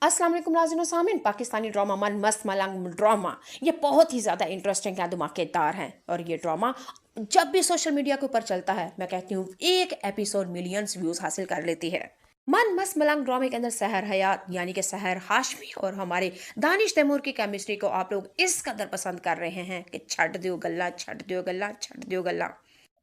अस्सलाम वालेकुम नाज़रीन व सामीन। पाकिस्तानी ड्रामा मन मस्त मलंग ड्रामा ये बहुत ही ज़्यादा इंटरेस्टिंग या धमाकेदार है। और ये ड्रामा जब भी सोशल मीडिया के ऊपर चलता है, मैं कहती हूँ एक एपिसोड मिलियंस व्यूज हासिल कर लेती है। मन मस्त मलंग ड्रामे के अंदर सहर हयात यानी कि सहर हाशमी और हमारे दानिश तैमूर की केमिस्ट्री को आप लोग इस कदर पसंद कर रहे हैं कि छट दियो गल्ला, छट दियो गल्ला, छट दियो गल्ला।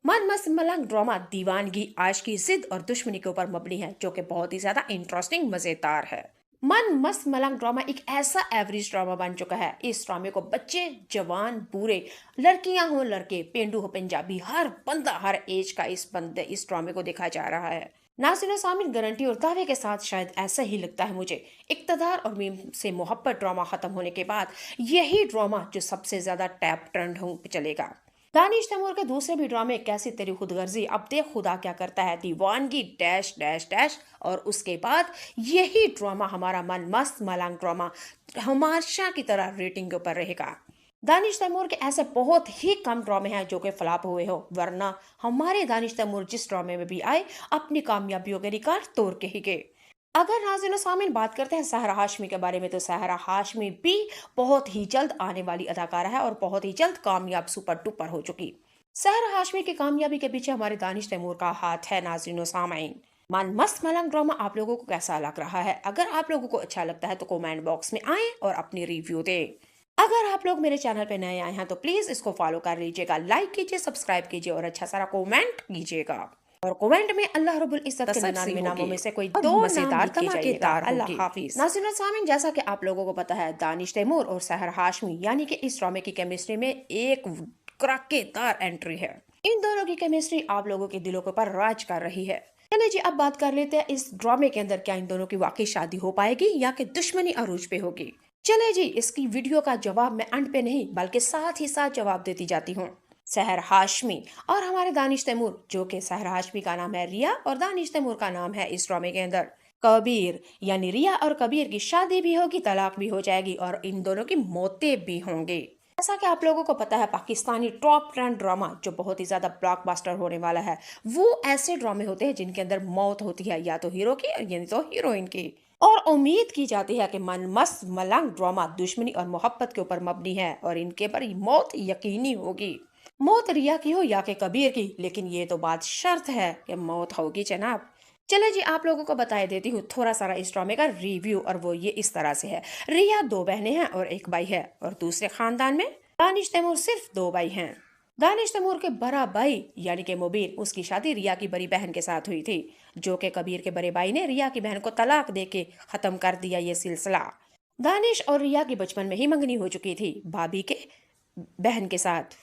मन मस्त मलंग ड्रामा दीवानगी, आशिकी, जिद और दुश्मनी के ऊपर मबनी है, जो कि बहुत ही ज्यादा इंटरेस्टिंग मजेदार है। मन मस्त मलंग ड्रामा एक ऐसा एवरेज ड्रामा बन चुका है। इस ड्रामे को बच्चे, जवान, बूढ़े, लड़कियां हो लड़के, पेंडू हो पंजाबी, हर बंदा हर एज का इस ड्रामे को देखा जा रहा है। नाज़रीन सामिन, गारंटी और दावे के साथ शायद ऐसा ही लगता है मुझे। इक़्तिदार और मीम से मोहब्बत ड्रामा खत्म होने के बाद यही ड्रामा जो सबसे ज्यादा टैप ट्रेंड हो चलेगा। दानिश तैमूर के दूसरे भी ड्रामे कैसी तेरी खुदगर्जी, अब देख खुदा क्या करता है, दीवानगी, डैश डैश डैश, और उसके बाद यही ड्रामा हमारा मन मस्त मलंग ड्रामा हमेशा की तरह रेटिंग के ऊपर रहेगा। दानिश तैमूर के ऐसे बहुत ही कम ड्रामे हैं जो कि फ्लॉप हुए हो, वरना हमारे दानिश तैमूर जिस ड्रामे में भी आए अपनी कामयाबियों के रिकॉर्ड तोड़ के ही गए। अगर नाज़रीन सामीन बात करते हैं सहरा हाशमी के बारे में, तो सहरा हाशमी भी बहुत ही जल्द आने वाली अदाकारा है और बहुत ही जल्द कामयाब सुपर डुपर हो चुकी। सहरा हाशमी की कामयाबी के पीछे हमारे दानिश तैमूर का हाथ है। नाज़रीन सामीन, मन मस्त मलंग ड्रामा आप लोगों को कैसा लग रहा है? अगर आप लोगों को अच्छा लगता है तो कमेंट बॉक्स में आए और अपनी रिव्यू दें। अगर आप लोग मेरे चैनल पे नए आए हैं तो प्लीज इसको फॉलो कर लीजिएगा, लाइक कीजिए, सब्सक्राइब कीजिए और अच्छा सारा कमेंट कीजिएगा। और कमेंट में अल्लाह रब्बुल इज्जत के 99 नामों में से कोई दो मजेदार धमाकेदार अल्लाह हाफिज। नाज़रीन सामीन, जैसा कि आप लोगों को पता है, दानिश तैमूर और सहर हाशमी यानी कि इस ड्रामे की केमिस्ट्री में एक कड़ाकेदार एंट्री है। इन दोनों की केमिस्ट्री आप लोगों के दिलों के ऊपर राज कर रही है। चलिए जी, अब बात कर लेते हैं इस ड्रामे के अंदर क्या इन दोनों की वाकई शादी हो पाएगी या कि दुश्मनी अरूज पे होगी। चले जी, इसकी वीडियो का जवाब मैं अंत पे नहीं बल्कि साथ ही साथ जवाब देती जाती हूँ। सहर हाशमी और हमारे दानिश तैमूर, जो कि सहर हाशमी का नाम है रिया और दानिश तैमूर का नाम है इस ड्रामे के अंदर कबीर, यानी रिया और कबीर की शादी भी होगी, तलाक भी हो जाएगी और इन दोनों की मौतें भी होंगी। जैसा कि आप लोगों को पता है, पाकिस्तानी टॉप ट्रेंड ड्रामा जो बहुत ही ज्यादा ब्लॉकबस्टर होने वाला है, वो ऐसे ड्रामे होते हैं जिनके अंदर मौत होती है, या तो हीरो की यानी तो हीरोइन की। और उम्मीद की जाती है कि मन मस्त मलंग ड्रामा दुश्मनी और मोहब्बत के ऊपर मबनी है और इनके पर मौत यकीनी होगी। मौत रिया की हो या के कबीर की, लेकिन ये तो बात शर्त है कि मौत होगी जनाब। चले जी, आप लोगों को बताए देती हूँ थोड़ा सारा इस ड्रामे का रिव्यू, और वो ये इस तरह से है। रिया दो बहनें हैं और एक भाई है, और दूसरे खानदान में दानिश तैमूर सिर्फ दो भाई हैं। दानिश तैमूर के बड़ा भाई यानी कि मुबीन, उसकी शादी रिया की बड़ी बहन के साथ हुई थी, जो कि कबीर के बड़े भाई ने रिया की बहन को तलाक दे के खत्म कर दिया ये सिलसिला। दानिश और रिया की बचपन में ही मंगनी हो चुकी थी भाभी के बहन के साथ।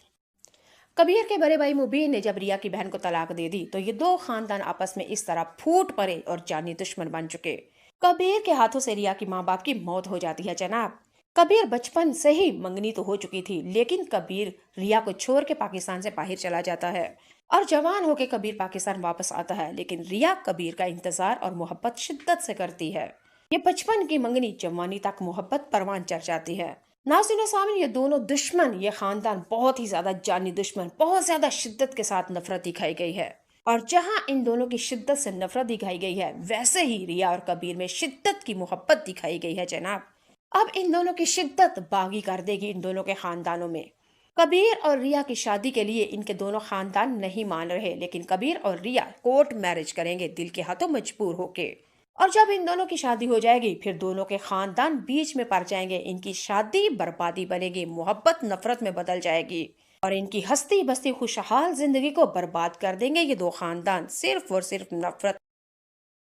कबीर के बड़े भाई मुबीन ने जब रिया की बहन को तलाक दे दी तो ये दो खानदान आपस में इस तरह फूट पड़े और जानी दुश्मन बन चुके। कबीर के हाथों से रिया की माँ बाप की मौत हो जाती है जनाब। कबीर बचपन से ही मंगनी तो हो चुकी थी, लेकिन कबीर रिया को छोड़ के पाकिस्तान से बाहर चला जाता है और जवान होके कबीर पाकिस्तान वापस आता है, लेकिन रिया कबीर का इंतजार और मोहब्बत शिद्दत से करती है। ये बचपन की मंगनी जवानी तक मोहब्बत परवान चढ़ जाती है। नाज़रीन सामीन, ये दोनों दुश्मन, ये खानदान बहुत ही ज्यादा जानी दुश्मन, बहुत ज्यादा शिद्दत के साथ नफरत दिखाई गई है। और जहां इन दोनों की शिद्दत से नफरत दिखाई गई है, वैसे ही रिया और कबीर में शिद्दत की मोहब्बत दिखाई गई है जनाब। अब इन दोनों की शिद्दत बागी कर देगी इन दोनों के खानदानों में। कबीर और रिया की शादी के लिए इनके दोनों खानदान नहीं मान रहे, लेकिन कबीर और रिया कोर्ट मैरिज करेंगे दिल के हाथों मजबूर होके। और जब इन दोनों की शादी हो जाएगी, फिर दोनों के खानदान बीच में पड़ जाएंगे, इनकी शादी बर्बादी बनेगी, मोहब्बत नफरत में बदल जाएगी और इनकी हंसती बसती खुशहाल जिंदगी को बर्बाद कर देंगे ये दो खानदान, सिर्फ और सिर्फ नफरत